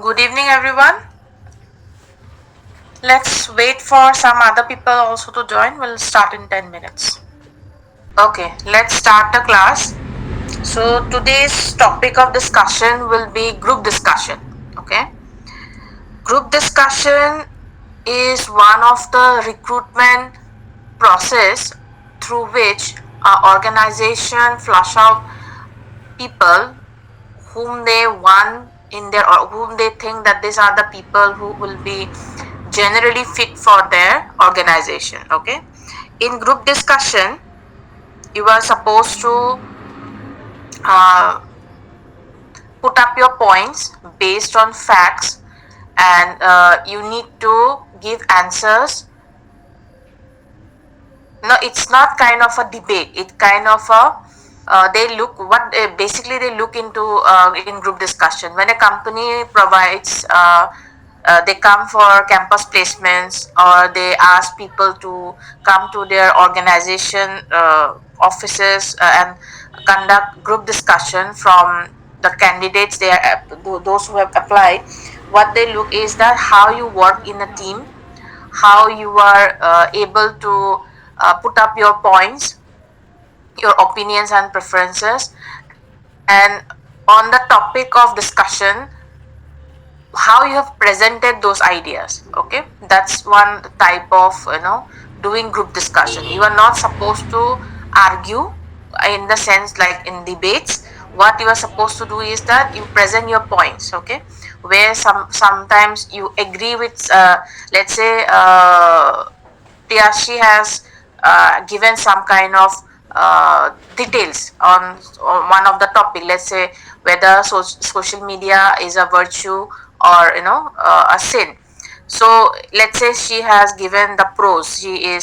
Good evening, everyone. Let's wait for some other people also to join. We'll start in 10 minutes. Okay, let's start the class. So, today's topic of discussion will be group discussion. Okay, group discussion is one of the recruitment process through which our organization flush out people whom they want in their or whom they think that these are the people who will be generally fit for their organization. Okay, in group discussion you are supposed to uh, put up your points based on facts, and you need to give answers. No, it's not kind of a debate, it's kind of a they look what basically they look into in group discussion. When a company provides they come for campus placements, or they ask people to come to their organization offices and conduct group discussion from the candidates, they are those who have applied. What they look is that how you work in a team, how you are able to put up your points, your opinions and preferences, and on the topic of discussion, how you have presented those ideas. Okay, that's one type of doing group discussion. You are not supposed to argue in the sense like in debates. What you are supposed to do is that you present your points. Okay, where sometimes you agree with let's say Priyashi has given some kind of details on one of the topic. Let's say whether social media is a virtue or a sin. So let's say she has given the pros. She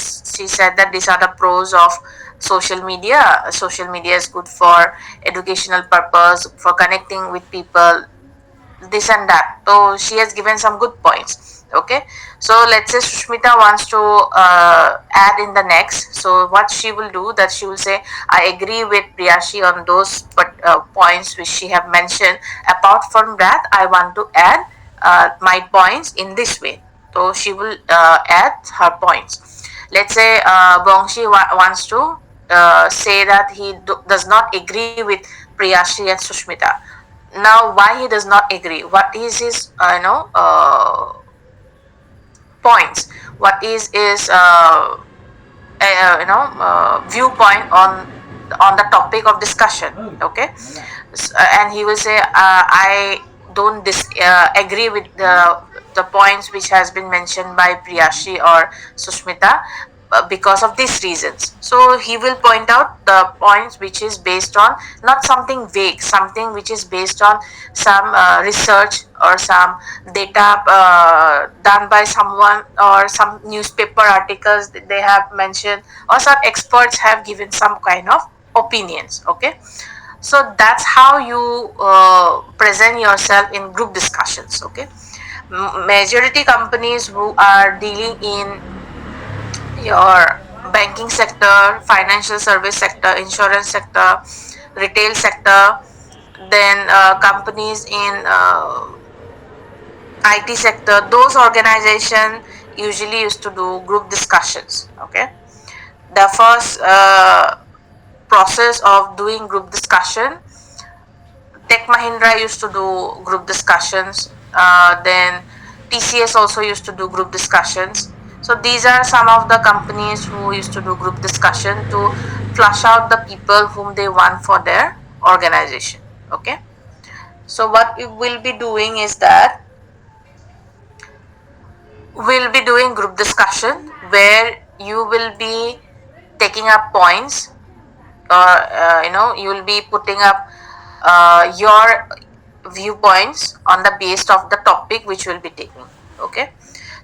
said that these are the pros of social media. Social media is good for educational purpose, for connecting with people, this and that. So she has given some good points. Okay, so let's say Sushmita wants to add in the next. So what she will do, that she will say, I agree with Priyashi on those points which she have mentioned. Apart from that, I want to add my points in this way. So she will add her points. Let's say Bongshi wants to say that he does not agree with Priyashi and Sushmita. Now, why he does not agree? What is his points? What is his viewpoint on the topic of discussion? Okay, and he will say, I don't agree with the points which has been mentioned by Priyashi or Sushmita because of these reasons. So he will point out the points which is based on not something vague, something which is based on some research or some data done by someone, or some newspaper articles that they have mentioned, or some experts have given some kind of opinions. Okay, so that's how you present yourself in group discussions. Okay, majority companies who are dealing in your banking sector, financial service sector, insurance sector, retail sector, then companies in IT sector, those organization usually used to do group discussions. Okay, the first process of doing group discussion, Tech Mahindra used to do group discussions. Then TCS also used to do group discussions. So these are some of the companies who used to do group discussion to flush out the people whom they want for their organization. Okay. So what we will be doing is that we'll be doing group discussion where you will be taking up points, or you will be putting up your viewpoints on the base of the topic which we'll be taking. Okay,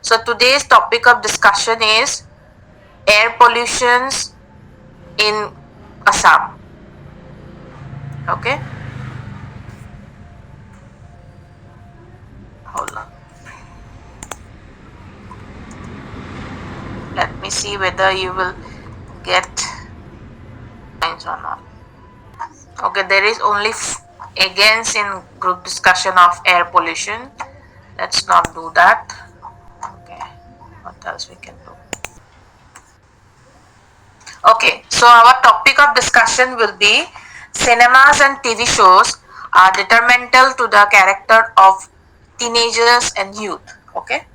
so today's topic of discussion is air pollutions in Assam. Okay, hold on, let me see whether you will get points or not. Okay, there is only against in group discussion of air pollution. Let's not do that. Okay, what else we can do? Okay, so our topic of discussion will be cinemas and TV shows are detrimental to the character of teenagers and youth. Okay,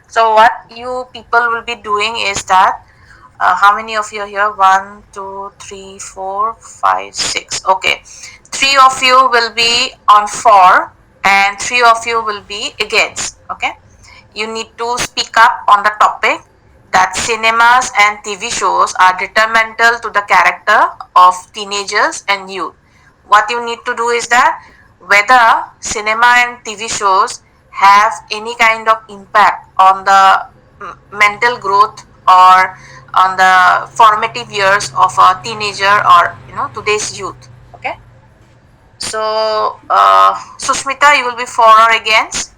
so what you people will be doing is that how many of you are here? One, two, three, four, five, six. Okay, three of you will be on for, and three of you will be against. Okay, you need to speak up on the topic that cinemas and TV shows are detrimental to the character of teenagers and youth. What you need to do is that whether cinema and TV shows have any kind of impact on the mental growth or on the formative years of a teenager or today's youth. Okay, so Sushmita, you will be for or against?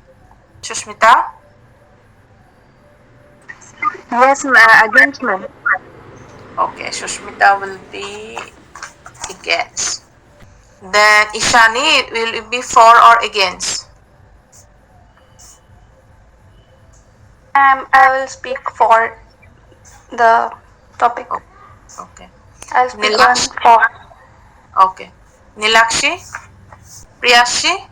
Sushmita? Yes, against ma'am. Okay, Sushmita will be against. Then Ishani will be for or against. I will speak for the topic. Oh, okay. I'll speak on Nilakshi. for. Okay. Nilakshi. Priyashi.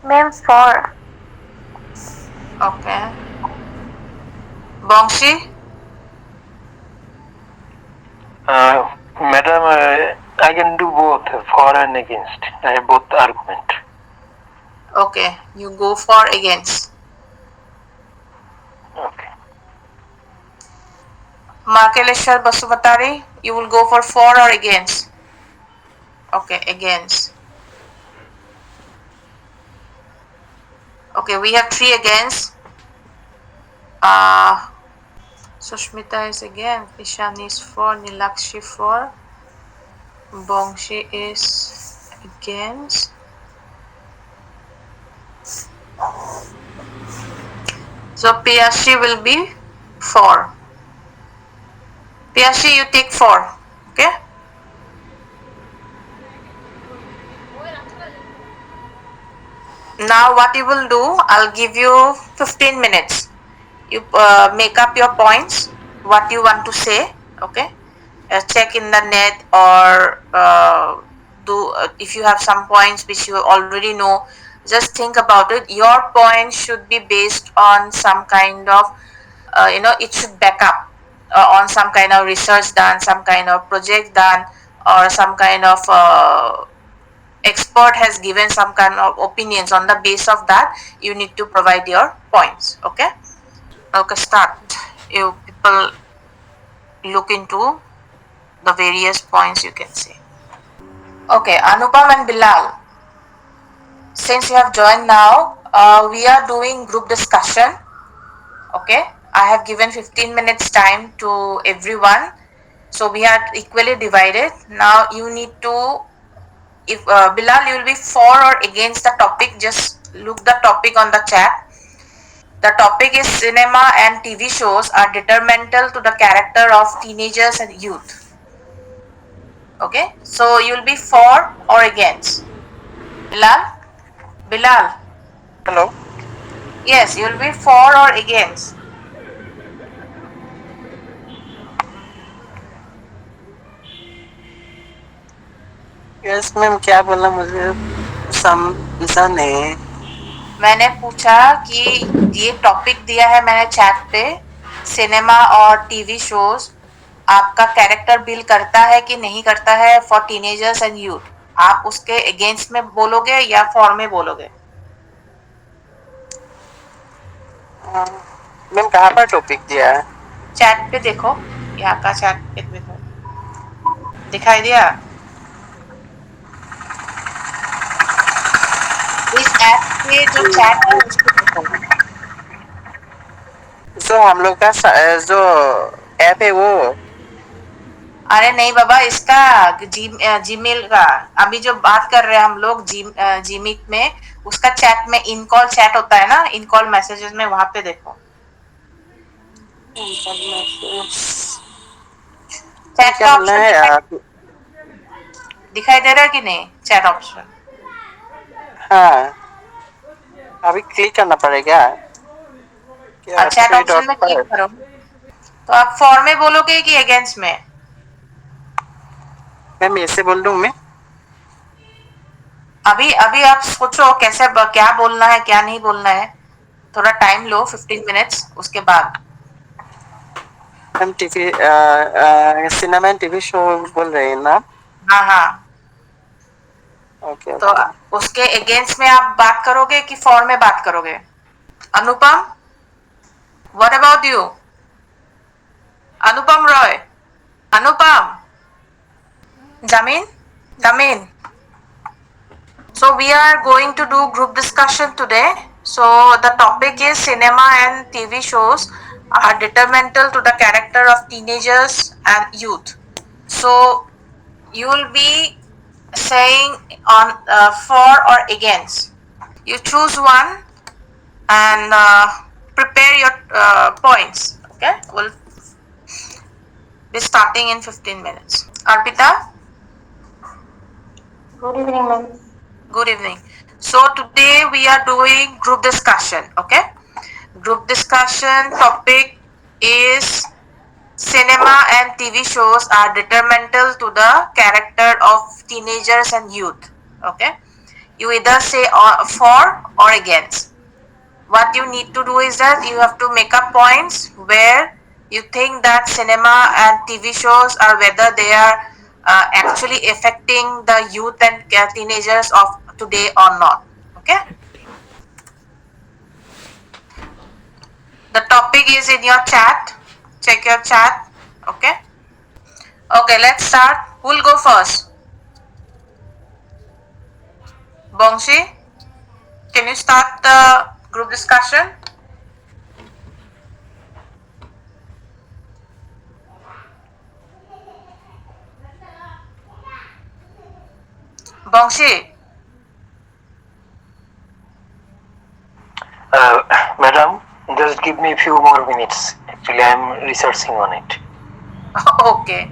Ma'am, for. Okay. Bongshi. Madam, I can do both, for and against. I have both argument. Okay. You go for against. Okay. Markeleshwar Basumatari. You will go for or against. Okay, against. Okay, we have three against. Sushmita is against. Ishani is for. Nilakshi for. Bongshi is against. So Piyashi will be 4. Piyashi, you take 4. Okay. Now what you will do, I'll give you 15 minutes. You make up your points, what you want to say. Okay. Check in the net or do if you have some points which you already know, just think about it. Your points should be based on some kind of it should back up on some kind of research done, some kind of project done, or some kind of expert has given some kind of opinions. On the base of that you need to provide your points. Okay. Okay, start. You people look into the various points you can say. Okay, Anupam and Bilal, since you have joined now, we are doing group discussion. Okay, I have given 15 minutes time to everyone, so we are equally divided. Now you need to, if Bilal, you will be for or against the topic, just look the topic on the chat. The topic is cinema and TV shows are detrimental to the character of teenagers and youth. Okay, so you'll be for or against. Bilal? Bilal? Hello? Yes, you'll be for or against. Yes ma'am, क्या बोला मुझे समझा नहीं. मैंने पूछा कि ये topic दिया है मैंने चैट पे, सिनेमा और टीवी शोज आपका कैरेक्टर बिल्ड करता है कि नहीं करता है फॉर टीनेजर्स एंड यूथ. आप उसके अगेंस्ट में बोलोगे या फॉर में बोलोगे? मैम कहाँ पर टॉपिक दिया है? चैट पे देखो, यहाँ का चैट पे देखो, दिखाई दिया? इस ऐप पे जो चैट है उस पे देखो. जो हम लोग का जो ऐप है वो. अरे नहीं बाबा, इसका जीमेल का अभी जो बात कर रहे हैं हम लोग जीमीट में, उसका चैट में इन कॉल चैट होता है ना, इन कॉल मैसेजेस में, वहां पे देखो. चैट क्या का बोलना ऑप्शन है? दिखाई दे रहा है कि नहीं चैट ऑप्शन? हाँ, अभी क्लिक करना पड़ेगा क्या? चैट थ्री ऑप्शन डॉट में क्लिक पर करो। तो आप फॉर में बोलोगे कि अगेंस्ट में? मैम ऐसे बोल दूं मैं? अभी अभी आप सोचो कैसे क्या बोलना है क्या नहीं बोलना है। थोड़ा टाइम लो 15 मिनट्स उसके बाद। हम TV cinema and TV show बोल रहे हैं ना? हाँ हाँ। ओके तो ओके। उसके अगेंस्ट में आप बात करोगे कि फॉर में बात करोगे? Anupam, what about you? Anupam Roy, Anupam, Jamin, Jamin. So we are going to do group discussion today. So the topic is cinema and TV shows are detrimental to the character of teenagers and youth. So you will be saying on for or against. You choose one and prepare your points. Okay, we'll be starting in 15 minutes. Arpita, Good evening, ma'am. good evening. So today we are doing group discussion. Okay, group discussion topic is cinema and TV shows are detrimental to the character of teenagers and youth. Okay, you either say for or against. What you need to do is that you have to make up points where you think that cinema and TV shows are whether they are actually affecting the youth and teenagers of today or not. Okay, the topic is in your chat. Check your chat. Okay, okay, let's start. Who'll go first? Bongshi, can you start the group discussion? Bongshi, Madam, just give me a few more minutes. Actually, I'm researching on it. okay.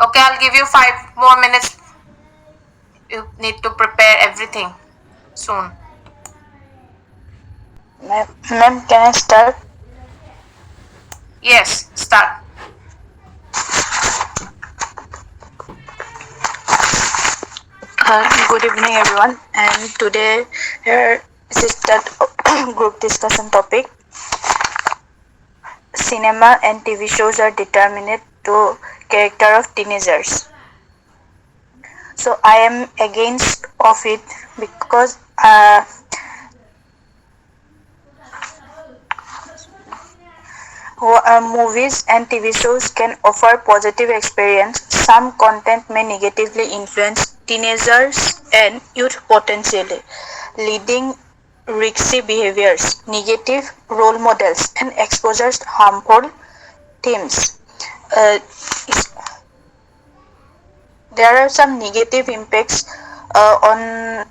Okay, I'll give you 5 more minutes. You need to prepare everything soon. Ma'am, can I start? Yes, start. Good evening, everyone. And today, here is that group discussion topic. Cinema and TV shows are determined to character of teenagers. So I am against of it because movies and TV shows can offer positive experience. Some content may negatively influence teenagers and youth potentially, leading risky behaviors, negative role models, and exposures to harmful themes. Uh, there are some negative impacts on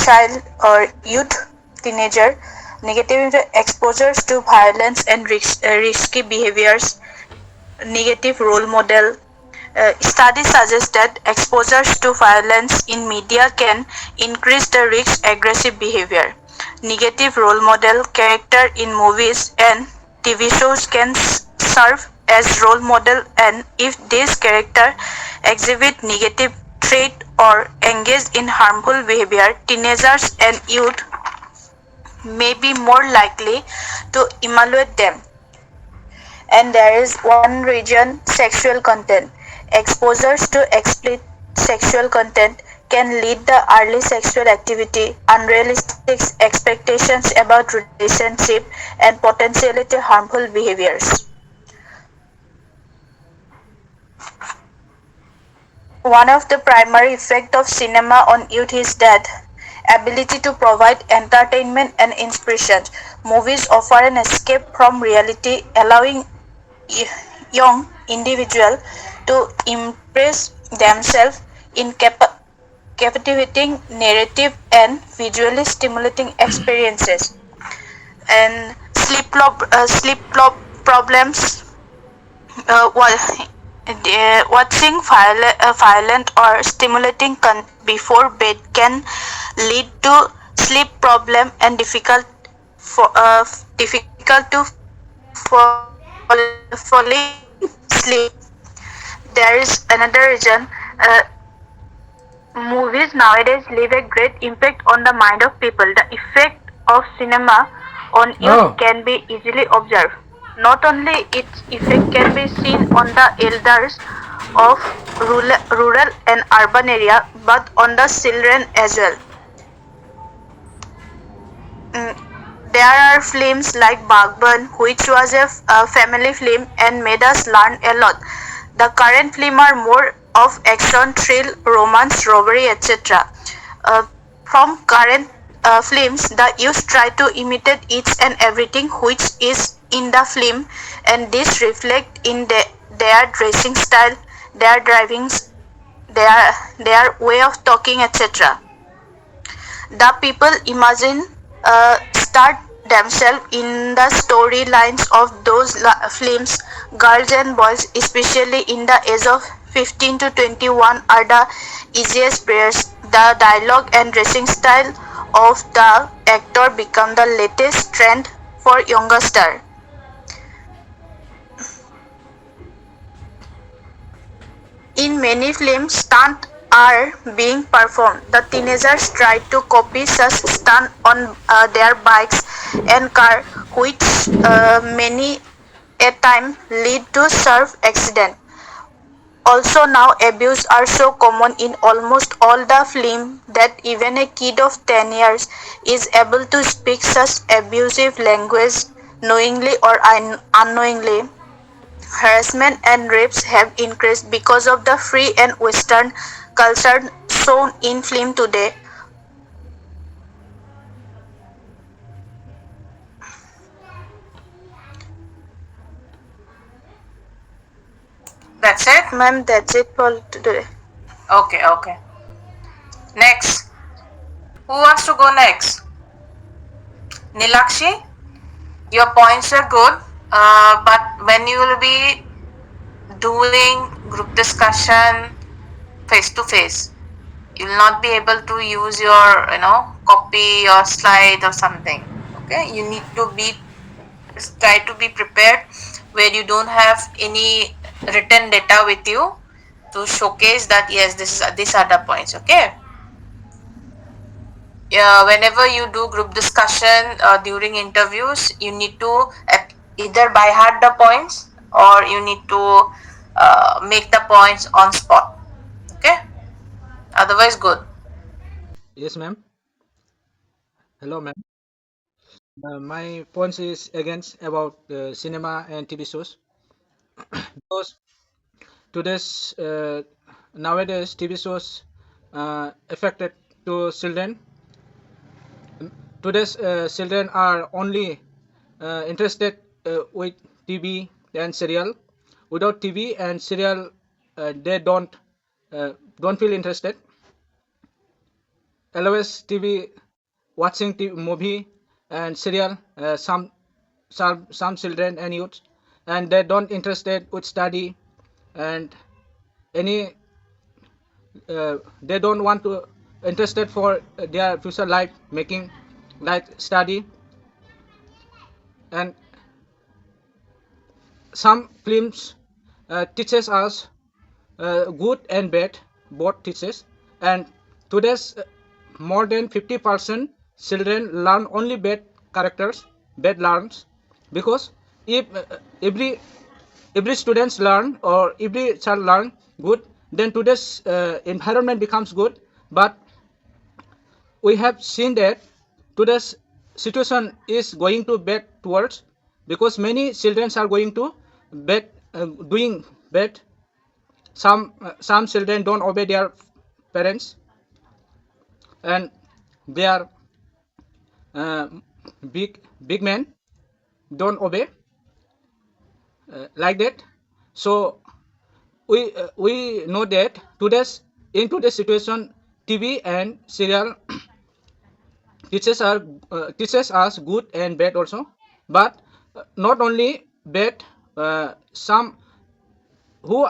child or youth, teenager, negative exposures to violence and risky behaviors, negative role model. Studies suggest that exposures to violence in media can increase the risk aggressive behavior. Negative role model character in movies and TV shows can serve as role model, and if this character exhibit negative trait or engage in harmful behavior, teenagers and youth may be more likely to emulate them. And there is one region, sexual content. Exposures to explicit sexual content can lead the early sexual activity, unrealistic expectations about relationship, and potentially harmful behaviors. One of the primary effects of cinema on youth is that ability to provide entertainment and inspiration. Movies offer an escape from reality, allowing young individuals to impress themselves in captivating narrative and visually stimulating experiences. And sleep problems. Well, Watching violent or stimulating before bed can lead to sleep problem and difficult to falling sleep. There is another reason. Movies nowadays leave a great impact on the mind of people. The effect of cinema on youth can be easily observed. Not only its effect can be seen on the elders of rural and urban area, but on the children as well. Mm, There are films like Bagban, which was a family film and made us learn a lot. The current film are more of action, thrill, romance, robbery, etc. Uh, from current films, the youth try to imitate each and everything which is in the film, and this reflect in their dressing style, their driving, their way of talking, etc. The people imagine start themselves in the storylines of those films. Girls and boys, especially in the age of 15 to 21, are the easiest players. The dialogue and dressing style of the actor become the latest trend for younger star. In many films, stunts are being performed. The teenagers try to copy such stunts on their bikes and car, which many a time lead to serve accident. Also now abuse are so common in almost all the film that even a kid of 10 years is able to speak such abusive language knowingly or unknowingly. Harassment and rapes have increased because of the free and western culture shown in film today. That's it? Ma'am, that's it for today. Okay, okay. Next. Who wants to go next? Nilakshi, your points are good, but when you will be doing group discussion face to face, you will not be able to use your, copy or slide or something. Okay, you need to be try to be prepared where you don't have any written data with you to showcase that yes, these are the points. Okay. Whenever you do group discussion during interviews, you need to either by heart the points or you need to make the points on spot. Okay, otherwise good. Yes, ma'am. Hello, ma'am. My points is against about cinema and TV shows because today's nowadays TV shows affected to children. Today's children are only interested with TV and serial. Without TV and serial, they don't feel interested. Always TV, watching TV, movie and serial. Some children and youth, and they don't interested with study and any. They don't want to interested for their future life making, like study, and some films teaches us good and bad, both teaches. And today's more than 50% children learn only bad characters, bad learns, because if every students learn or every child learn good, then today's environment becomes good. But we have seen that today's situation is going to bad towards, because many children are going to bad, doing bad. Some children don't obey their parents, and they are uh, big men don't obey like that. So we know that in today's situation, TV and serial teaches us good and bad also. But not only bad, some who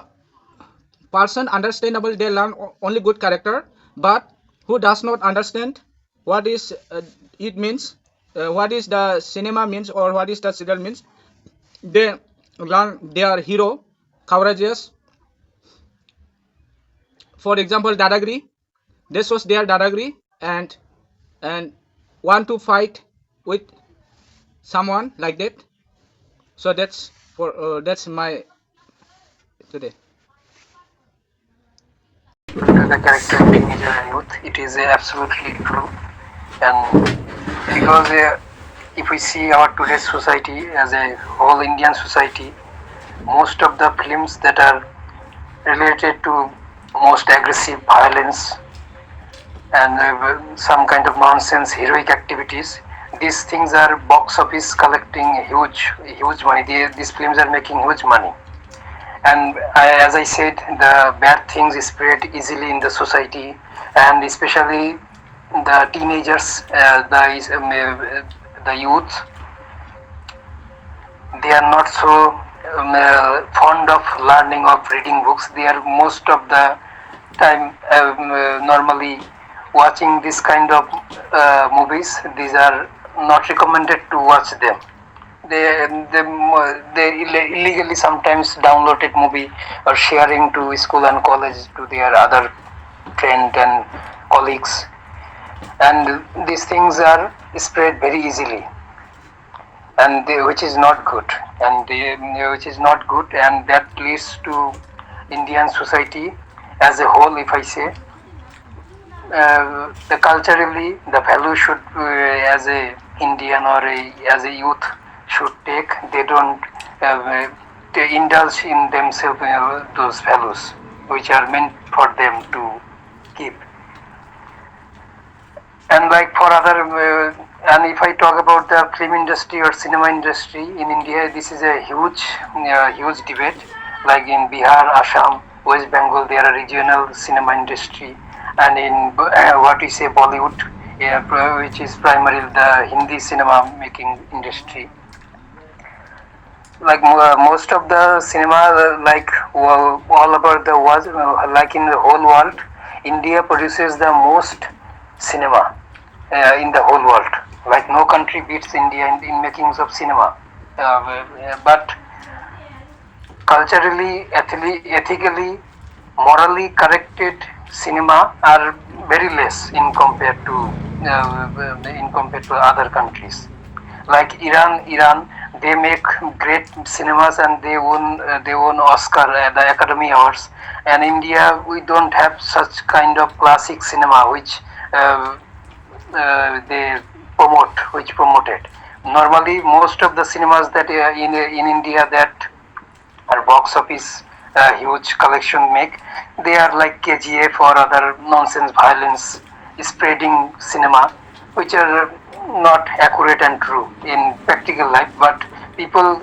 person understandable, they learn only good character, but who does not understand what is it means, what is the cinema means, or what is the serial means, they learn their hero courageous. For example, dadagiri, this was their dadagiri, and want to fight with someone like that. So that's for that's my today. The character of teenager and youth, it is absolutely true. And because if we see our today's society as a whole Indian society, most of the films that are related to most aggressive violence and some kind of nonsense heroic activities, these things are box office collecting huge money. These films are making huge money. And as I said, the bad things spread easily in the society, and especially the teenagers, the youth, they are not so fond of learning of reading books. They are most of the time normally watching this kind of movies. These are not recommended to watch them. They illegally sometimes downloaded movie or sharing to school and college to their other friend and colleagues, and these things are spread very easily, and which is not good, and which is not good, and that leads to Indian society as a whole. If I say the culturally the value should as a Indian or as a youth should take, they don't they indulge in themselves those values which are meant for them to keep. And like for other and if I talk about the film industry or cinema industry in India, this is a huge debate. Like in Bihar, Assam, West Bengal, there are regional cinema industry, and in what we say Bollywood, which is primarily the Hindi cinema making industry. Like most of the cinema, like all over the world, like in the whole world, India produces the most cinema in the whole world. Like no country beats India in makings of cinema. But culturally, ethically, morally corrected cinema are very less in compared to other countries. Like Iran, they make great cinemas and they won Oscar at the Academy Awards. And India, we don't have such kind of classic cinema which they promoted. Normally, most of the cinemas that in India that are box office huge collection make, they are like KGF or other nonsense violence spreading cinema, which are not accurate and true in practical life. But people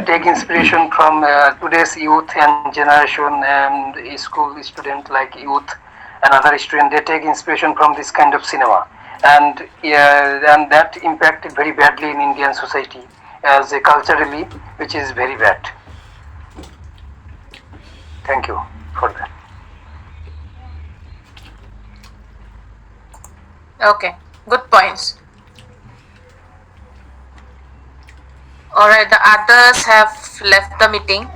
take inspiration from today's youth and generation and school student like youth and other student. They take inspiration from this kind of cinema, and that impacted very badly in Indian society as a culturally, which is very bad. Thank you for that. Okay, good points. Alright, the others have left the meeting,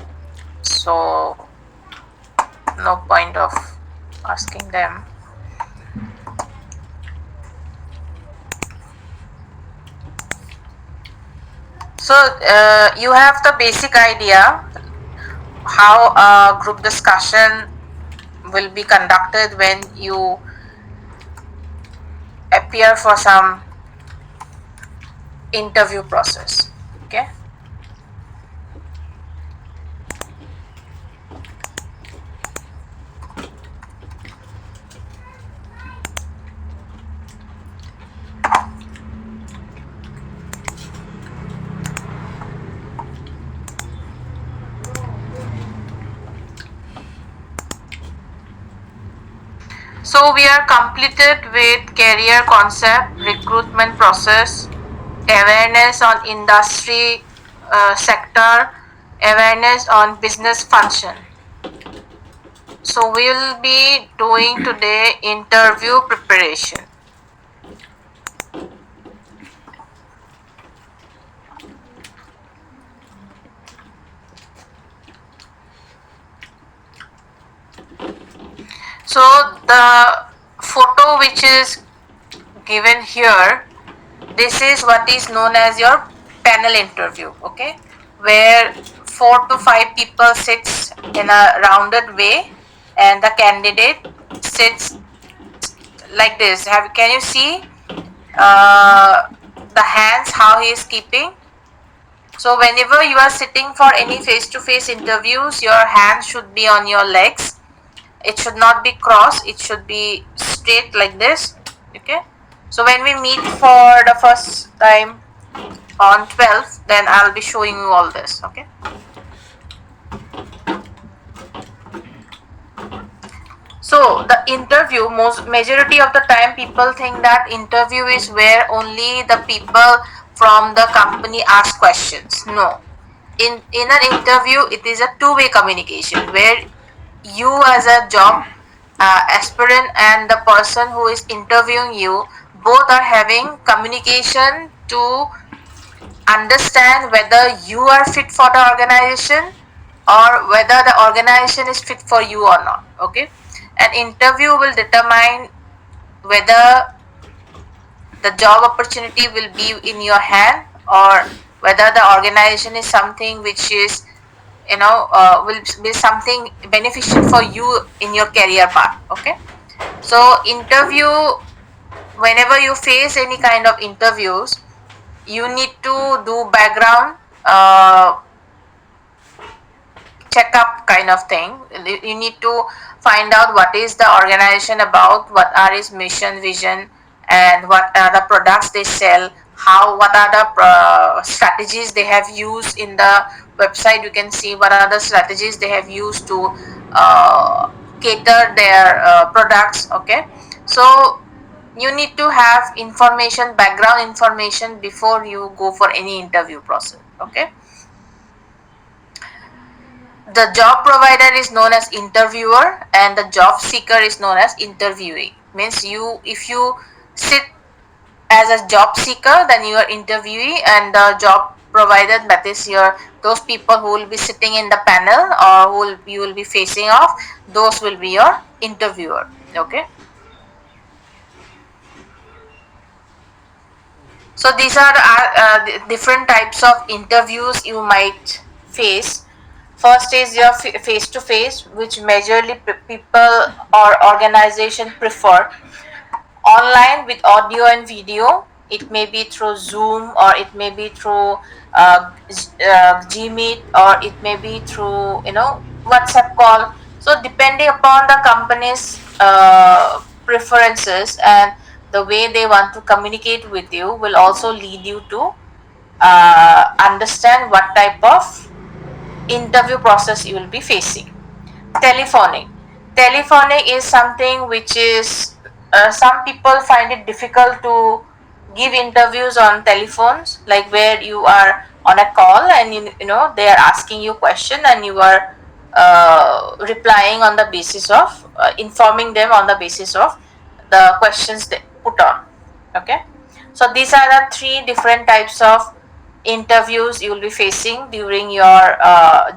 so no point of asking them. So you have the basic idea how a group discussion will be conducted when you appear for some interview process. Okay. So we are completed with career concept, recruitment process, awareness on industry sector, awareness on business function. So we will be doing today interview preparation. So the photo which is given here, this is what is known as your panel interview, okay, where 4 to 5 people sits in a rounded way and the candidate sits like this. Can you see uh, the hands how he is keeping? So whenever you are sitting for any face-to-face interviews, your hands should be on your legs. It should not be crossed, it should be straight like this, okay. So when we meet for the first time on 12th, then I'll be showing you all this, okay. So the interview, most majority of the time people think that interview is where only the people from the company ask questions. No, in an interview it is a two-way communication where you as a job aspirant and the person who is interviewing you both are having communication to understand whether you are fit for the organization or whether the organization is fit for you or not, okay. An interview will determine whether the job opportunity will be in your hand or whether the organization is something which is will be something beneficial for you in your career path, okay. So interview, whenever you face any kind of interviews, you need to do background checkup kind of thing. You need to find out what is the organization about, what are its mission, vision, and what are the products they sell, what are the strategies they have used in the website. You can see what are the strategies they have used to cater their products, okay. So you need to have information, background information, before you go for any interview process, okay. The job provider is known as interviewer and the job seeker is known as interviewee. Means if you sit as a job seeker, then you are interviewee, and the job provider, that is your those people who will be sitting in the panel or you will be facing off, those will be your interviewer, okay. So these are the different types of interviews you might face. First is your face to face, which majorly people or organization prefer. Online with audio and video, it may be through Zoom or it may be through Gmeet or it may be through WhatsApp call. So depending upon the company's preferences and the way they want to communicate with you will also lead you to understand what type of interview process you will be facing. Telephonic. Telephonic is something which is some people find it difficult to give interviews on telephones, like where you are on a call and they are asking you question and you are replying on the basis of informing them on the basis of the questions they put on, okay. So these are the three different types of interviews you will be facing during your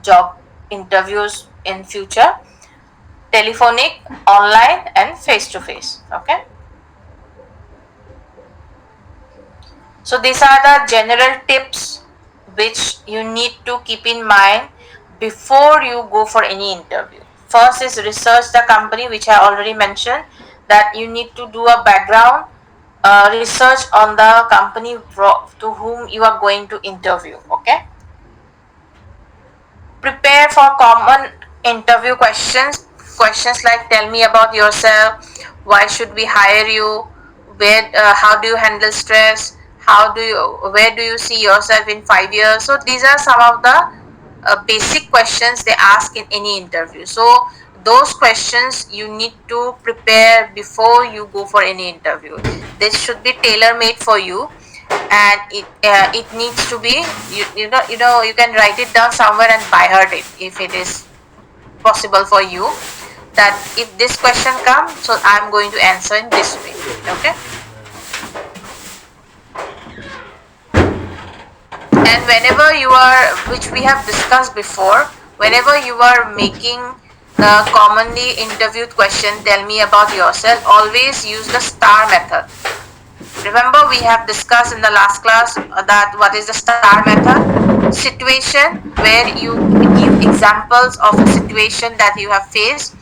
job interviews in future: telephonic, online, and face to face, okay. So these are the general tips which you need to keep in mind before you go for any interview. First is research the company, which I already mentioned, that you need to do a background research on the company to whom you are going to interview, okay. Prepare for common interview questions like, tell me about yourself, why should we hire you, how do you handle stress, where do you see yourself in 5 years. So these are some of the basic questions they ask in any interview. So those questions you need to prepare before you go for any interview. This should be tailor made for you, and it needs to be, you can write it down somewhere and by heart it if it is possible for you. that if this question comes, so I'm going to answer in this way. Okay. And whenever you are, which we have discussed before, whenever you are making the commonly interviewed question, tell me about yourself, always use the star method. Remember, we have discussed in the last class that what is the star method? Situation where you give examples of a situation that you have faced.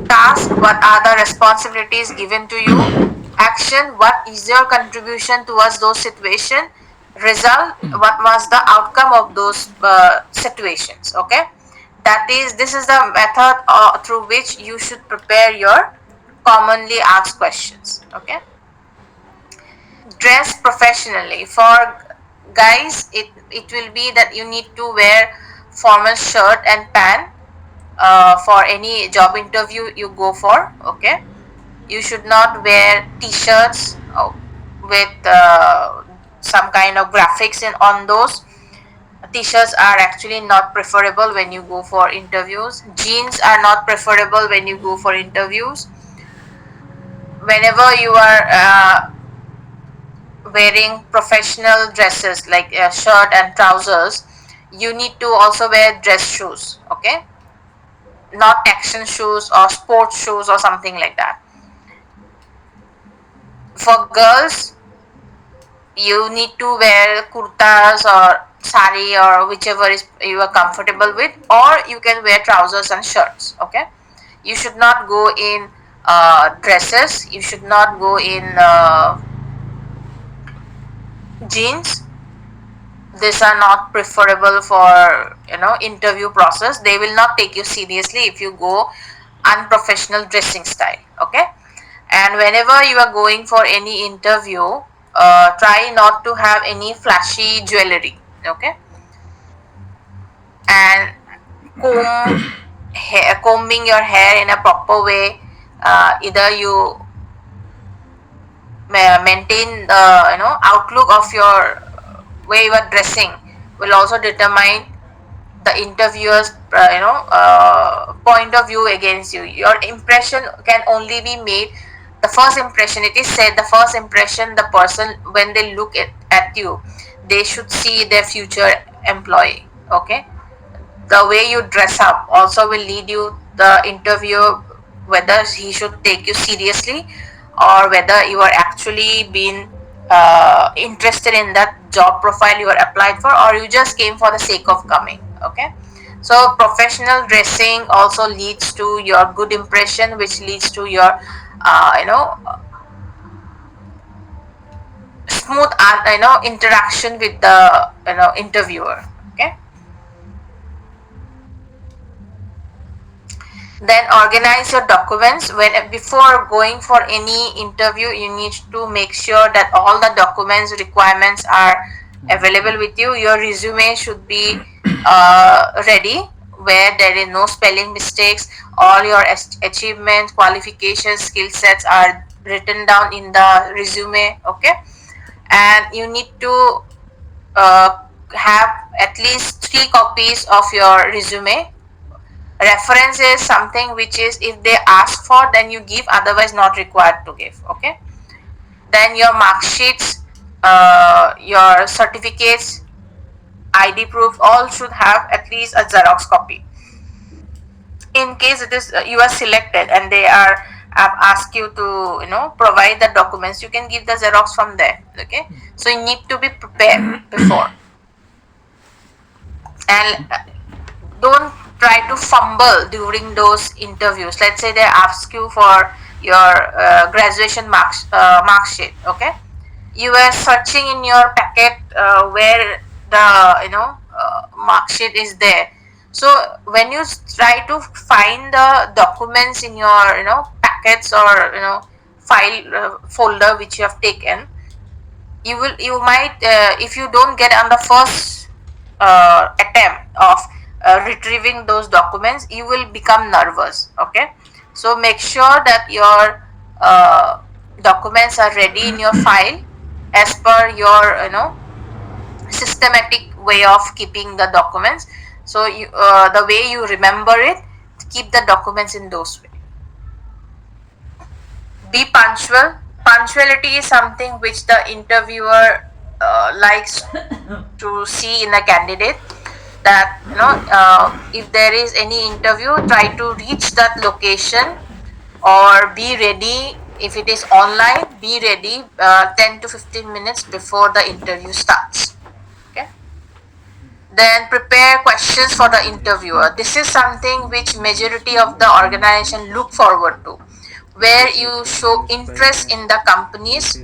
Task, what are the responsibilities given to you? Action, what is your contribution towards those situations? Result, what was the outcome of those situations? Okay, this is the method through which you should prepare your commonly asked questions. Okay. Dress professionally. For guys, it will be that you need to wear formal shirt and pant for any job interview you go for. Okay, you should not wear t-shirts with some kind of graphics on those. T-shirts are actually not preferable when you go for interviews. Jeans are not preferable when you go for interviews. Whenever you are wearing professional dresses like a shirt and trousers, you need to also wear dress shoes. Okay, not action shoes or sports shoes or something like that. For girls, you need to wear kurtas or sari or whichever is you are comfortable with, or you can wear trousers and shirts. Okay, you should not go in dresses, you should not go in jeans. These are not preferable for interview process. They will not take you seriously if you go unprofessional dressing style. Okay, and whenever you are going for any interview, try not to have any flashy jewelry. Okay, and combing your hair in a proper way. Either you maintain the outlook of your way you are dressing will also determine the interviewer's point of view against you. Your impression can only be made, the first impression, it is said, the first impression the person, when they look at you, they should see their future employee. Okay, the way you dress up also will lead you the interviewer whether he should take you seriously, or whether you are actually being interested in that job profile you are applied for, or you just came for the sake of coming. Okay, so professional dressing also leads to your good impression, which leads to your smooth interaction with the interviewer. Okay, then organize your documents. When before going for any interview, you need to make sure that all the documents requirements are available with you. Your resume should be ready, where there is no spelling mistakes. All your achievements, qualifications, skill sets are written down in the resume. Okay, and you need to uh, have at least 3 copies of your resume. Reference is something which is, if they ask for, then you give, otherwise not required to give. Okay, then your mark sheets, your certificates, ID proof, all should have at least a Xerox copy. In case it is you are selected and they are ask you to provide the documents, you can give the Xerox from there. Okay, so you need to be prepared before. And don't try to fumble during those interviews. Let's say they ask you for your graduation mark sheet. Okay, you were searching in your packet where the mark sheet is there. So when you try to find the documents in your packets or file folder which you have taken, you might if you don't get on the first attempt of retrieving those documents, you will become nervous. Okay, so make sure that your documents are ready in your file as per your systematic way of keeping the documents. So the way you remember it, keep the documents in those way. Be punctual. Punctuality is something which the interviewer likes to see in a candidate. That if there is any interview, try to reach that location, or be ready. If it is online, be ready 10 to 15 minutes before the interview starts. Okay. Then prepare questions for the interviewer. This is something which majority of the organization look forward to, where you show interest in the company's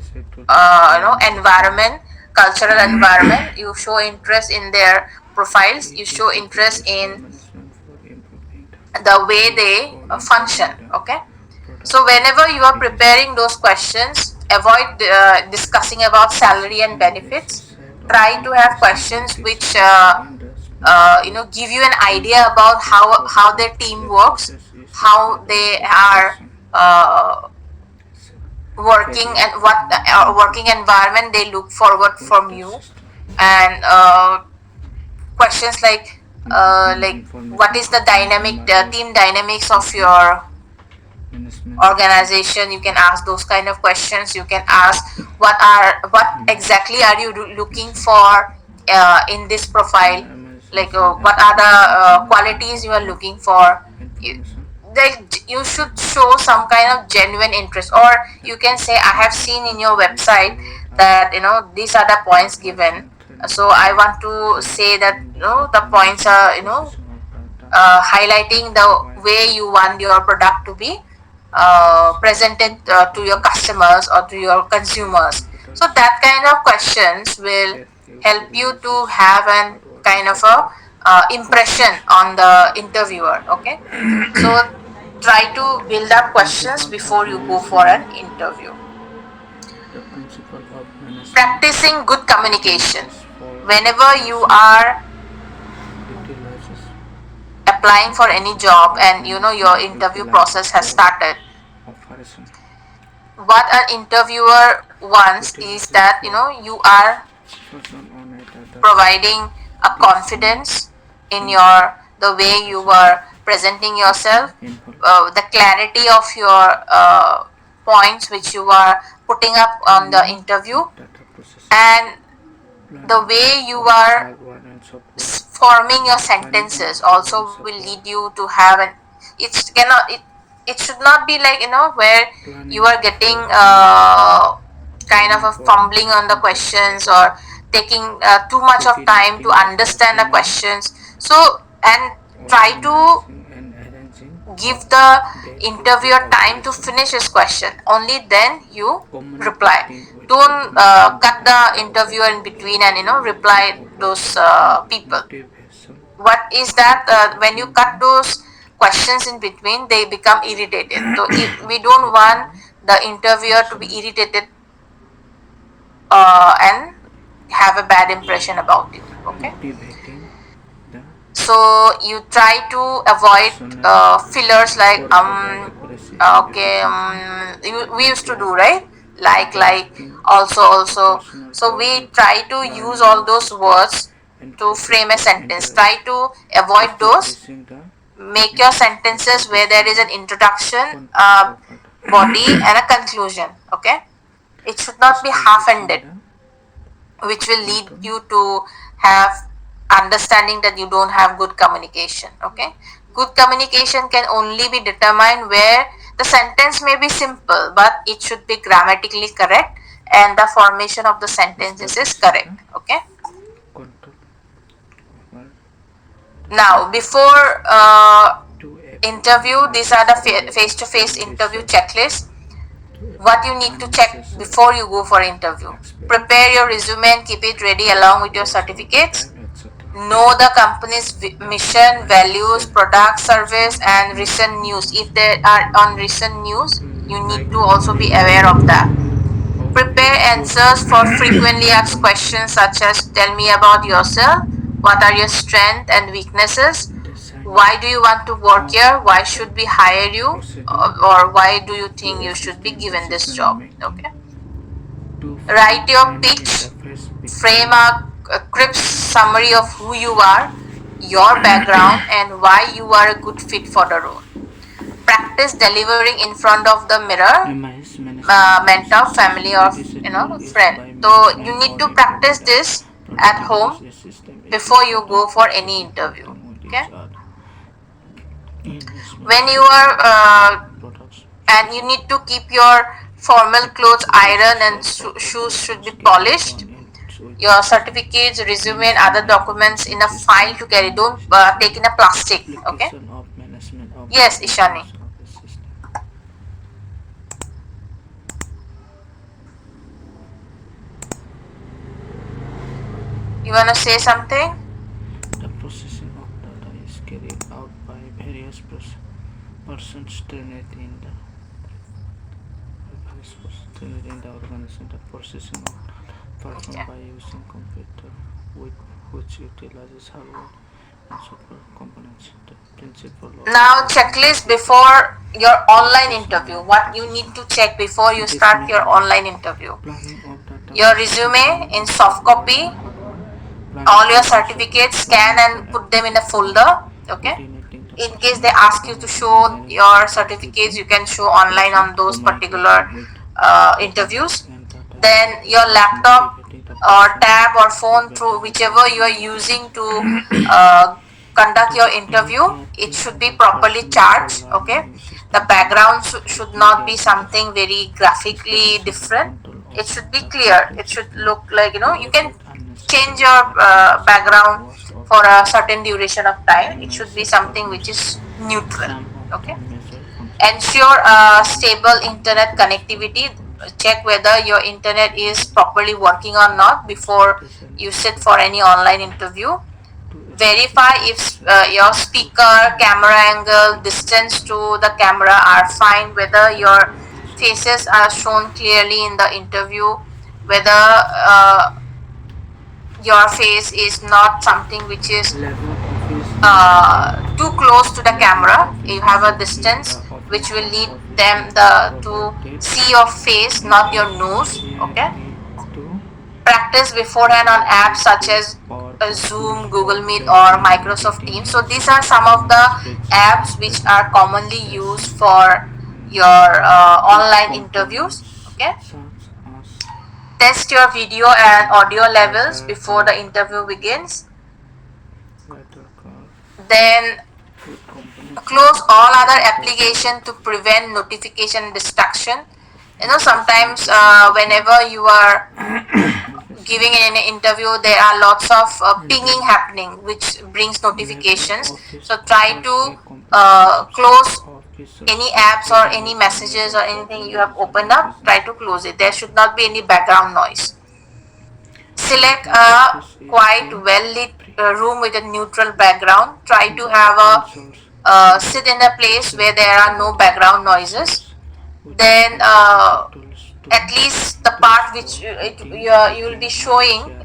environment, cultural environment. You show interest in their profiles. You show interest in the way they function. Okay. So whenever you are preparing those questions, avoid discussing about salary and benefits. Try to have questions which give you an idea about how their team works, how they are working, and what working environment they look forward from you, and questions like what is the dynamic team dynamics of your organization. You can ask those kind of questions. You can ask what exactly are you looking for in this profile, like what are the qualities you are looking for. you, you should show some kind of genuine interest, or you can say, I have seen in your website that these are the points given, so I want to say that the points are highlighting the way you want your product to be presented to your customers or to your consumers. So that kind of questions will help you to have an kind of a impression on the interviewer. Okay, so try to build up questions before you go for an interview. Practicing good communication. Whenever you are applying for any job and your interview process has started, what an interviewer wants is that you are providing a confidence in the way you are presenting yourself, the clarity of your points which you are putting up on the interview, and the way you are forming your sentences also will lead you to have an it cannot it should not be like where you are getting kind of a fumbling on the questions, or taking too much of time to understand the questions. So, and try to give the interviewer time to finish his question, only then you reply. Don't cut the interviewer in between and reply those people. What is that when you cut those questions in between, they become irritated. So we don't want the interviewer to be irritated and have a bad impression about you. Okay, so you try to avoid fillers like okay, we used to do, right, like also. So we try to use all those words to frame a sentence. Try to avoid those. Make your sentences where there is an introduction, body, and a conclusion. Okay, it should not be half-ended, which will lead you to have understanding that you don't have good communication. Okay, good communication can only be determined where the sentence may be simple, but it should be grammatically correct and the formation of the sentences is correct. Okay, now before interview, these are the face-to-face interview checklist. What you need to check before you go for interview: prepare your resume and keep it ready along with your certificates. Know the company's mission, values, product, service, and recent news. If they are on recent news, you need to also be aware of that. Prepare answers for frequently asked questions such as, tell me about yourself, what are your strengths and weaknesses, why do you want to work here, why should we hire you, or why do you think you should be given this job. Okay, write your pitch. Frame a crisp summary of who you are, your background, and why you are a good fit for the role. Practice delivering in front of the mirror, MIS management mentor, systems. family, or It is a tool used friend. by So you management need or to employee practice that this at productivities home a system is before used you for go for any interview. interacting with Okay. each other. Enhancement When you system are products and you need to keep your formal clothes application ironed and set of shoes should be operations can be polished. done with Your certificates, resume, and other management documents in information a file system. to carry. Don't take in a It's plastic. Okay. application of management of Yes, data Ishani. source of a system. You wanna say something? The processing of data is carried out by various persons trained in the organization. The processing of data performed Okay. by using computer with which utilizes hardware and software components. The principle of Now, data checklist synthesis before your online processing interview. of What data you need system. to check before you It is start your mainly online interview. planning of data Your processing, resume planning in of soft software and copy, hardware, planning all your for software, certificates, scan planning for and put them in a application, folder. Okay. coordinating the In case they personnel, ask you to organizing and show arranging your tasks with certificates, the you can show online person, on those particular communicating with interviews. and data Then your is laptop motivating the or person tab or for phone, better through whichever you resolution are of using problems. to conduct your There interview, it anything should be about properly personal for charged. Okay. learning new The system and background should taking not be their data, something very graphically establishing the different. control It over should be the clear. computer It should system look like, to you can avoid change unnecessary your errors or background waste of for a data. certain duration of time. It MI should be set something which performs is neutral. some of the Okay. major functions Ensure a stable internet needed for connectivity. purpose Check whether your internet is management properly working or not before it is a you sit necessary for any online interview. to Verify establish the if person your who speaker, can manage camera the angle, computer distance to the camera are fine, whether data your source. faces are shown clearly in the interview, whether your face is not something which is Level office too close to the level camera. You office have a simply distance which will office lead them official the to provided see your face, not your nose. here Okay. need to Practice beforehand on apps related such to as PowerPoint tools Zoom, for Google Meet, or tracking Microsoft editing Teams. So these are some of on the spreadsheet apps and which are presentations commonly test used for your key online interviews. components Okay. such as Test your video and audio levels writer before the card interview begins. writer card Then with components such close as all other writer card application to prevent notification distraction. application Sometimes presentation whenever you are giving application an interview, there are lots of pinging interview happening which brings level notifications. office So try offers to a comprehensive set close of features any that apps or any eliminate the messages need or for anything you have individual opened up. Try to business close it. There should not be application. any background noise. Select Level a office is quiet, a well lit pre- room with a neutral background. Try is to a have open a source tool sit in a that place where there are no self-regulated background open noises. source with Then comprehensive tools to at least the tools part for which creating, you will be editing, and showing sharing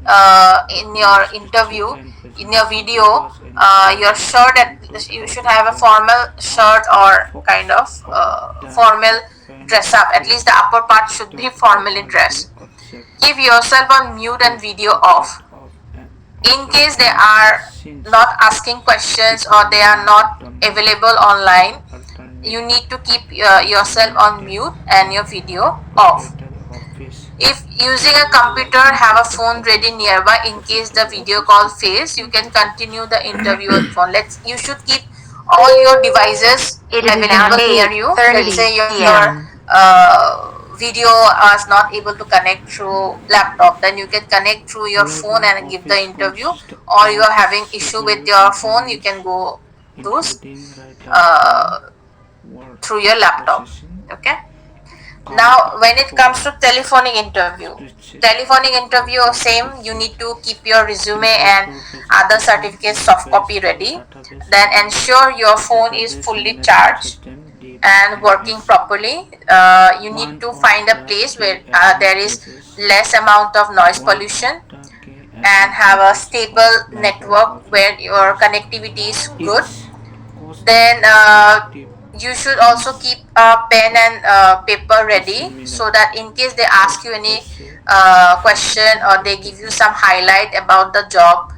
in your documents, interview, spreadsheet, and in your presentation. It video, was initially your shirt, developed in you should have a 2010 formal as shirt a or kind of of the formal Open dress up. At least the Office upper part should be formally technology dressed. object Keep yourself on mute and is video object off. of In case they object are has since not asking questions or they are becoming one of not the main available online, alternate you need to keep yourself on alternative mute and your for video off. proprietary office. If using a Like computer, have a Microsoft phone ready Office, nearby in case the proprietary video Office call with fails. You can Microsoft continue the interview on phone. You should keep all your devices It is available now near you. Let's 8:30 say your p.m. video is not able to connect through laptop, then you can connect through your phone Level and give the Office interview. consists Or you of are having issue with several your phone, you can components go those including writer card, uh, word through your laptop. processing Okay. card Now, when it for comes to telephonic interview, spreadsheet telephonic interview for same. You spreadsheet, need to keep your resume prepare and for other presentation, certificates soft interface copy for ready. database Then ensure your phone is database fully management charged system and working DBMS. properly. You need One to of find a the place where key there is advantages less amount of noise one of pollution the key and have a advantages of stable Level network Office where your is connectivity is good. its cost Then effective you should also keep a pen and paper ready disseminate. so that in case they ask you any Let's say question or they give you some highlight about the job,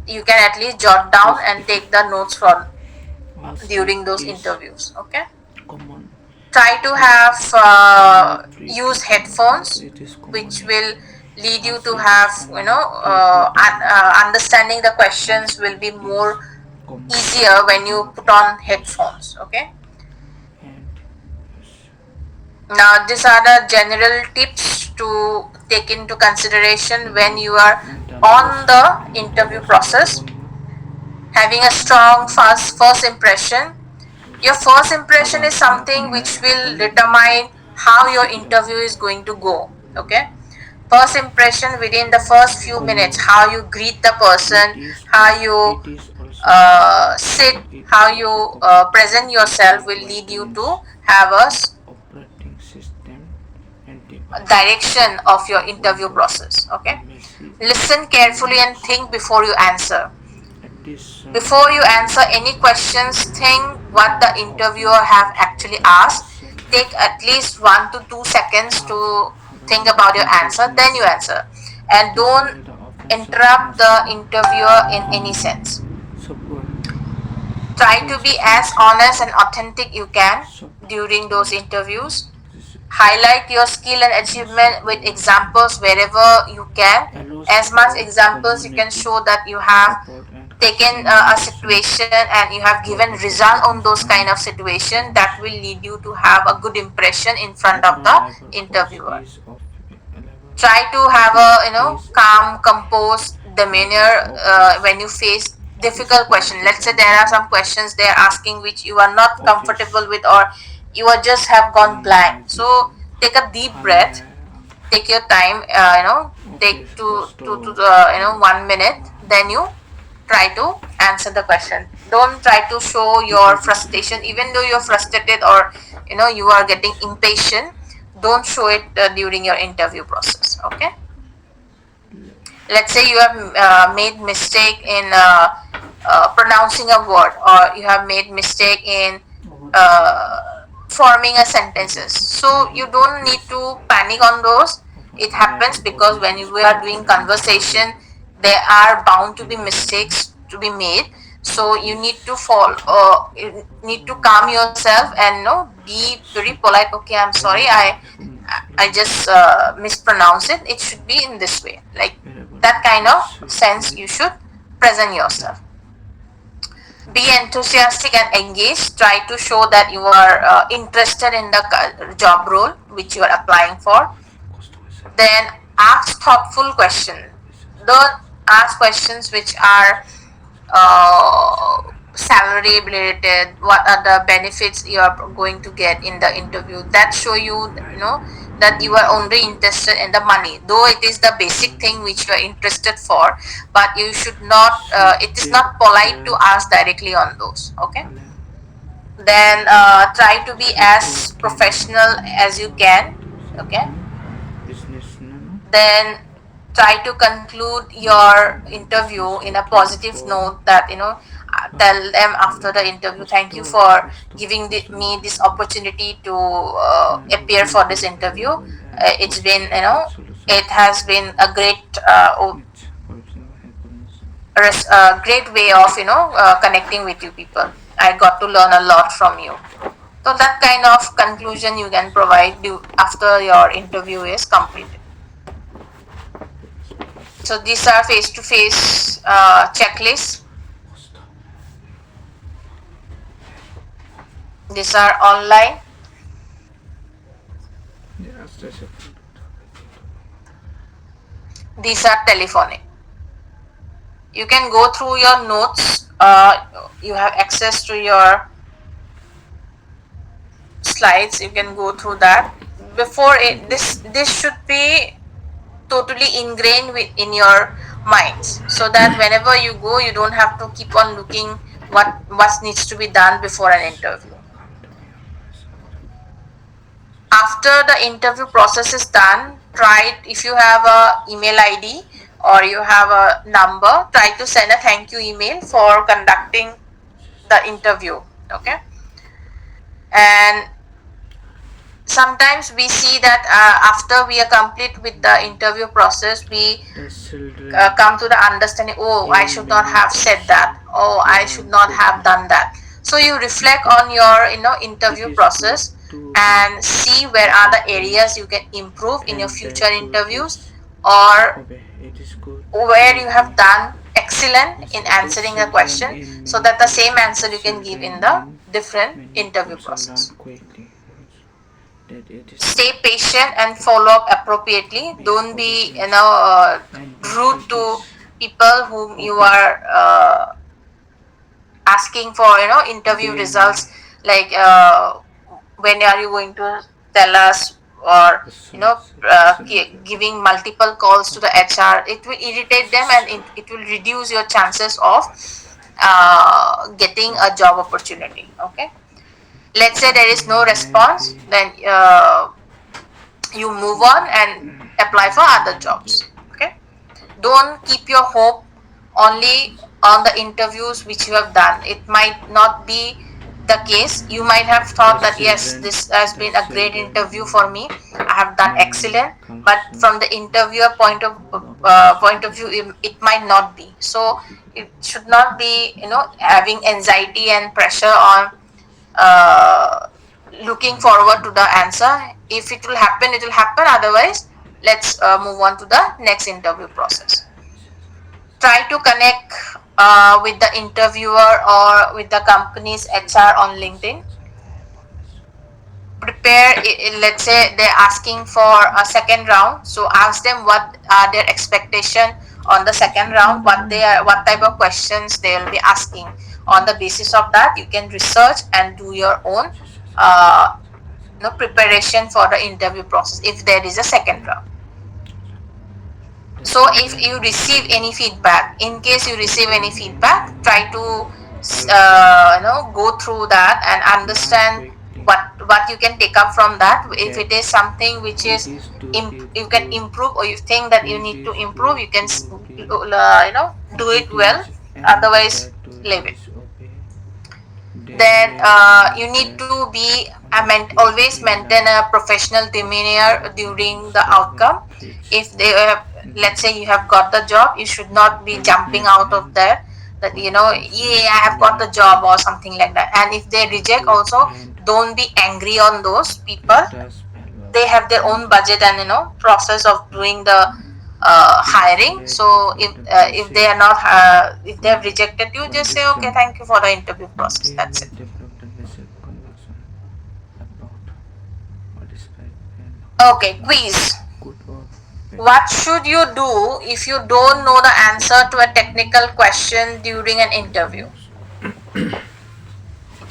you can at least jot down cost and take effective the notes from as it during those is interviews. Okay. Try to have Pre use but headphones, it is which commonly will lead you as to it is have, commonly pre-programmed understanding the as questions will it be is more commonly easier when you put on used headphones. Okay, and yes, now these are the general tips to take into consideration when you are on the interview process. Having a strong first impression. Your first impression is something which will determine how your interview is going to go. Okay, first impression within the first few minutes, commonly how you greet the person, how you it is also commonly sit, it is how you also commonly present used yourself to will avoid lead the you to means have a operating system and devices direction of your interview avoid process. a Okay, messy listen carefully and experience. think before you answer. Additionally, Before you answer any questions, think what the often interviewer have also actually the asked. person Take at least 1 to 2 seconds to think however about your answer, then you unfortunately answer. And don't additionally the often interrupt the necessary interviewer in any sense. software Try to be transition as honest and authentic you can during software those interviews. Highlight your skill and achievement with software examples wherever you can. allows As much for examples you can community show that you have support and taken a customization situation and you have for given the result on performance those kind and of situation, that performance. will lead you to have a good impression in front of Overall the labor force interviewer. is of labor Try to have it a is calm, composed labor demeanor of this when you face is difficult question. powerful Let's say and there are remote some questions they are asking which you are not comfortable office with, or you are just have gone blank. So minimization take a deep breath, high take your time, take office to costo the 1 minute, then you try to answer the question. Don't try to show your because it frustration even though you're frustrated, or you are getting impatient. Don't show it during your interview process. Okay, let's say you have made mistake in pronouncing a word, or you have made mistake in uh, forming a sentences, so you labor don't need office to panic on those. It happens labor because office when is we are doing powerful and remote conversation, there are bound to be environment mistakes to be made. So you need to office fall, you need to calm yourself and be very polite. Okay, I'm sorry, I just mispronounced it. It should be in this way, like wherever that kind of office suits sense like you should present that. yourself. Be enthusiastic and engaged. Try to show that you are interested in the job role which you are applying for. Then ask thoughtful questions. Don't ask questions which are salary related. What are the benefits you are going to get in the interview? That show you, that you are only interested in the money, though it is the basic thing which you are interested for. But you should not. It is not polite to ask directly on those. Okay. Then try to be as professional as you can. Okay, Business nano then try to conclude your interview in a looking positive for note, that tell them after the interview, thank you for giving me this opportunity to appear for this interview. It's been, it has been a great great way of connecting with you people. I got to learn a lot from you. So that kind of conclusion you can provide after your interview is completed. So these are face-to-face checklists. These are online. These are telephonic. You can go through your notes. You have access to your slides. You can go through that. Before it, this should be totally ingrained in your minds, so that whenever you go, you don't have to keep on looking what needs to be done before an interview. After the interview process is done, try, if you have a email ID or you have a number, try to send a thank you email for conducting the interview. Okay, and sometimes we see that after we are complete with the interview process, we the children come to the understanding, oh, I in should not many have said also that, oh, I should learn not have quickly. done that. So you reflect on your interview It is to process. to and see where are the areas you can improve in your and future that interviews, is or okay. It is good where to you be have done excellent means in the answering a children question, in so many that the same places, answer you can give in children the in different many interview places learn process. quickly. That it is Stay patient and follow up appropriately. be Don't be obedience and be rude to practice. people whom you Okay, are asking for interview they may results, like when are you going to tell us, or giving multiple calls to the HR. It will irritate them, and it will reduce your chances of getting a job opportunity. Okay, let's say there is they no may response, be then you move on and apply for other jobs. Okay, don't keep your hope only on the interviews which you have done. It might not be the case. You might have the thought that yes, children this has the been a great children interview in for me, I have done many excellent, but cultures from the interviewer point of view, it might not be so. It should not be having anxiety and pressure on uh, looking forward to the answer. If it will happen, it will happen. Otherwise, let's move on to the next interview process. Try to connect with the interviewer or with the company's HR on LinkedIn. Prepare, let's say they're asking for a second round, so ask them what are their expectation on the second round, what type of questions they will be asking. On the basis of that, you can research and do your own uh, preparation for the interview process if there is a second round. the So if children you receive in any feedback, in case you receive any children in feedback, many try to culture go through that and learn understand quickly. what you can take up from that. If That it is something which it is is to be you can good. improve, or you think that you It need to is improve, good you can to be do it well. obedience and the Otherwise, bad to leave it. disobey. They Then may you learn need that to be honesty always in maintain life a professional demeanor during the struggle outcome. which If they give let's say you have got the job, you should not be jumping politeness out of and there, that qualifications yeah, I have got the job or something like that. And if they reject good also, and don't be angry on those people. let us They valuable have their own budget and process of doing the please hiring. let So the if they basic are not if they have con- rejected you, just say okay, conviction thank you for the interview process, they that's may it. develop the basic conviction about what is right and what is Okay, wrong, quiz. good or bad. What should you do if you don't know the answer to a technical question during an interview?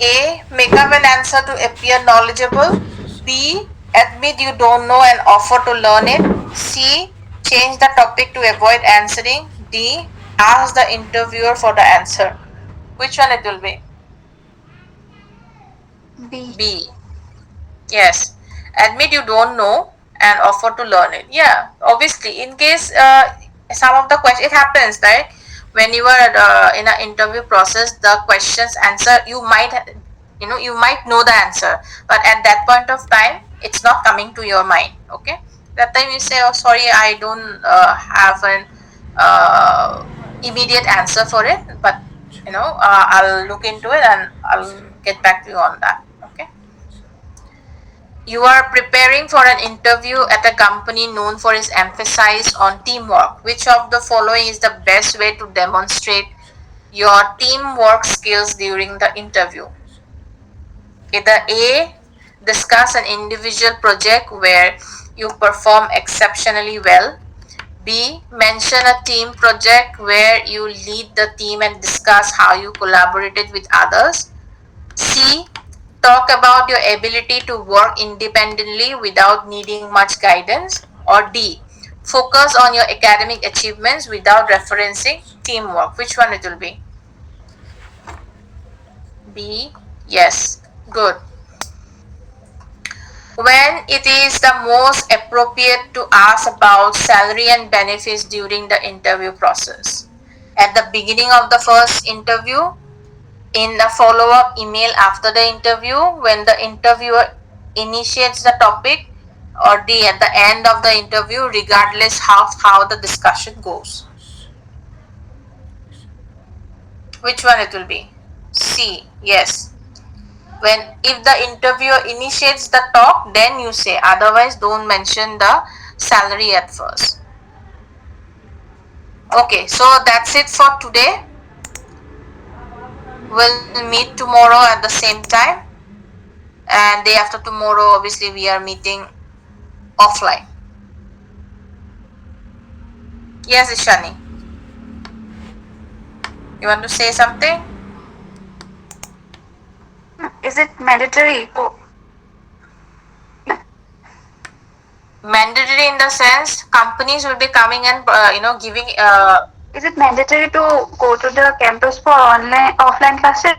A. Make up an answer to appear knowledgeable. B. Admit you don't know and offer to learn it. C. Change the topic to avoid answering. D. Ask the interviewer for the answer. Which one it will be? B. B. Yes. Admit you don't know and offer to learn it. Yeah, obviously. In case some of the questions, it happens, right? When you are in an interview process, the questions answer, you might know the answer, but at that point of time, it's not coming to your mind. Okay. That time you say, oh, sorry, I don't have an immediate answer for it, but I'll look into it and I'll get back to you on that. Okay. You are preparing for an interview at a company known for its emphasis on teamwork. Which of the following is the best way to demonstrate your teamwork skills during the interview? Either A, discuss an individual project where you perform exceptionally well. B, mention a team project where you lead the team and discuss how you collaborated with others. C. Talk about your ability to work independently without needing much guidance. Or D. Focus on your academic achievements without referencing teamwork. Which one it will be? B. Yes. Good. When it is the most appropriate to ask about salary and benefits during the interview process? At the beginning of the first interview, in the follow-up email after the interview, when the interviewer initiates the topic, or D, at the end of the interview, regardless how the discussion goes? Which one it will be? C. Yes. When if the interviewer initiates the talk, then you say. Otherwise, don't mention the salary at first. Okay, so that's it for today. We'll meet tomorrow at the same time, and day after tomorrow, obviously, we are meeting offline. Yes, Ishani. You want to say something? Is it mandatory to Mandatory in the sense companies will be coming and giving. is it mandatory to go to the campus for online offline classes?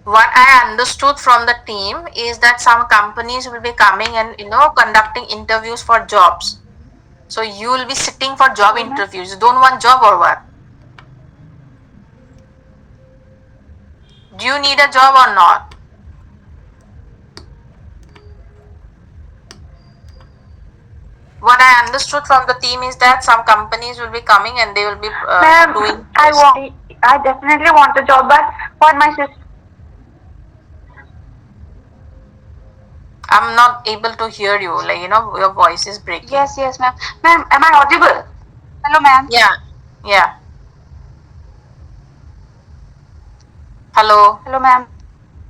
What I understood from the team is that some companies will be coming and conducting interviews for jobs. So you will be sitting for job Okay, ma'am. interviews. You don't want job or what? Do you need a job or not? What I understood from the team is that some companies will be coming and they will be Ma'am, doing I this. want. I definitely want a job, but for my sister. I'm not able to hear you. Like your voice is breaking. Yes, ma'am. Ma'am, am I audible? Hello, ma'am. Yeah, yeah. Hello. Hello, ma'am.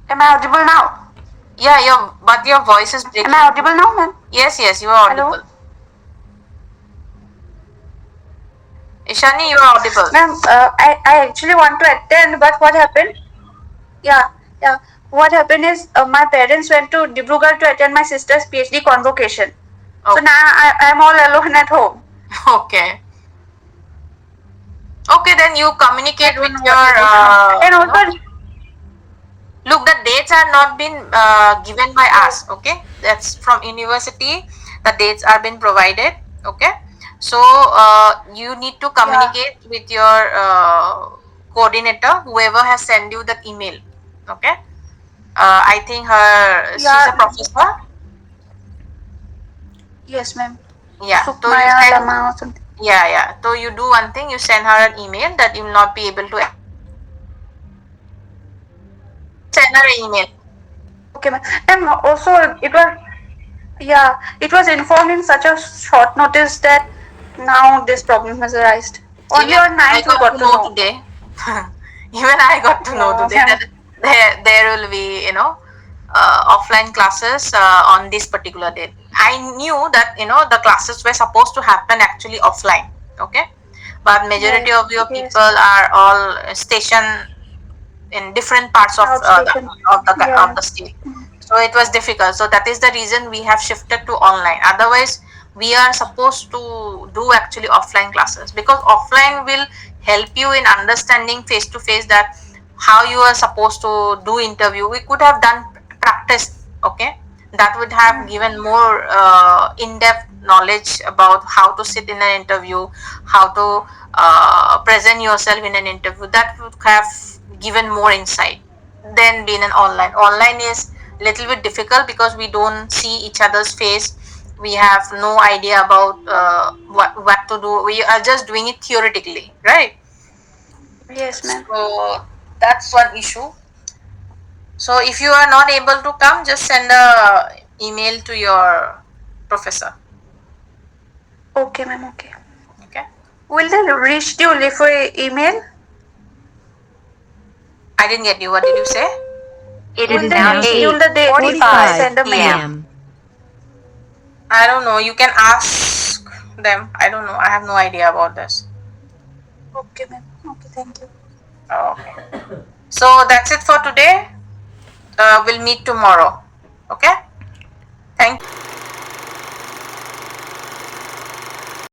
Am I audible now? Yeah, your voice is breaking. Am I audible now, ma'am? Yes, you are Hello, audible. Ishani, you are audible. ma'am. I actually want to attend, but what happened? Yeah. What happened is my parents went to Dibrugarh to attend my sister's PhD convocation. So Okay. now I'm all alone at home. Okay. Okay, then you I communicate don't with know your, what to do. And also, look, the dates are not been given by us. Okay, that's from university. The dates are been provided. Okay, so you need to yeah, communicate with your coordinator, whoever has sent you that email. Okay, I think she's a yeah, professor. yes, ma'am. Yeah, so you Sukmaya send. Lama or something. Yeah. So you do one thing. You send her an email that you will not be able to send her an email. Okay, ma'am. And also, it was yeah, it was informed in such a short notice that now this problem has arisen. Only Even on I ninth we got to got to know know. today. Even I got to know Yeah, today ma'am. that there will be offline classes on this particular date. I knew that the classes were supposed to happen actually offline. Okay, but majority Yes, of your people yes. are all stationed in different parts of Outstation. of Yeah. the state, so it was difficult. So that is the reason we have shifted to online. Otherwise we are supposed to do actually offline classes, because offline will help you in understanding face to face that how you are supposed to do interview. We could have done practice. Okay, that would have given more in-depth knowledge about how to sit in an interview, how to present yourself in an interview. That would have given more insight than being an online. Online is little bit difficult because we don't see each other's face. We have no idea about what to do. We are just doing it theoretically, right? Yes, ma'am. So that's one issue. So if you are not able to come, just send a email to your professor. Okay, ma'am. Okay. Okay. Will they reschedule for email? I didn't get you. What did you say? Will they reschedule the date if I send a mail? I don't know. You can ask them. I don't know. I have no idea about this. Okay, ma'am. Okay, thank you. Okay. So that's it for today. We'll meet tomorrow. Okay.